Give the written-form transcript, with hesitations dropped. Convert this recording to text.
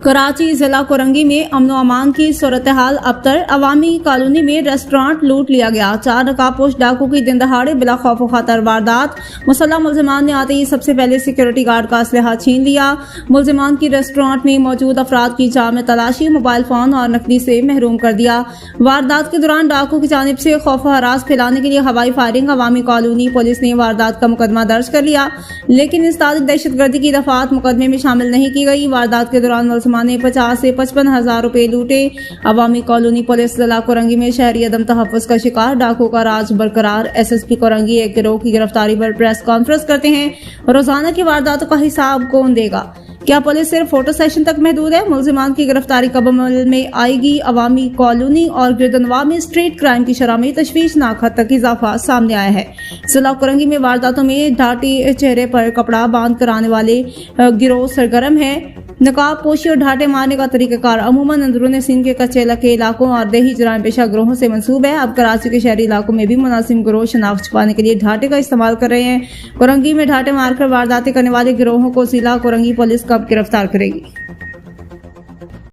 कराची जिला कोरंगी में अमन अमान की सूरत हाल अबतर। अवामी कॉलोनी में रेस्टोरेंट लूट लिया गया। 4 नकाबपोश डाकू की दिन दहाड़े बिला खौफ खतर वारदात। मुसल्लह मुल्जिमान ने आते ही सबसे पहले सिक्योरिटी गार्ड का असलहा छीन लिया। मुल्जिमान की रेस्टोरेंट में मौजूद अफराद की जाम तलाशी, मोबाइल फोन और नकदी से महरूम कर दिया। वारदात के दौरान डाकू की जानिब से खौफ हरास फैलाने के लिए हवाई फायरिंग। अवामी कॉलोनी पुलिस ने वारदात का मुकदमा दर्ज कर लिया, लेकिन इस तारीख दहशतगर्दी की दफात मुकदमे में शामिल नहीं की गई। वारदात के दौरान ने 50 से 55 हजार रुपए लूटे। अवामी कॉलोनी पुलिस जिला कोरंगी में शहरी अदम तहफ़्फ़ुज़ का शिकार डाकू का राज बरकरार। SSP कोरंगी एक गिरोह की गिरफ्तारी पर प्रेस कॉन्फ्रेंस करते हैं। रोजाना की वारदातों का हिसाब कौन देगा? क्या पुलिस सिर्फ फोटो सेशन तक महदूद है? मुल्जिमान की गिरफ्तारी कब अमल में आएगी? अवामी कॉलोनी और गिरदनवा में स्ट्रीट क्राइम की शरह में तशवीशनाक हद तक इजाफा सामने आया है। जिला कोरंगी में वारदातों में ढाटी चेहरे पर कपड़ा बांध कर आने वाले गिरोह सरगर्म है। नकाब पोशी और ढाटे मारने का तरीकाकार अमूमन अंदरून सिंध के कच्चे के इलाकों और देही जुराम पेशा गिरोहों से मंसूब है। अब कराची के शहरी इलाकों में भी मुनासिब गिरोह शनाख्त छुपाने के लिए ढाटे का इस्तेमाल कर रहे हैं। कोरंगी में ढाटे मारकर वारदातें करने वाले गिरोहों को जिला कोरंगी पुलिस कब गिरफ्तार करेगी?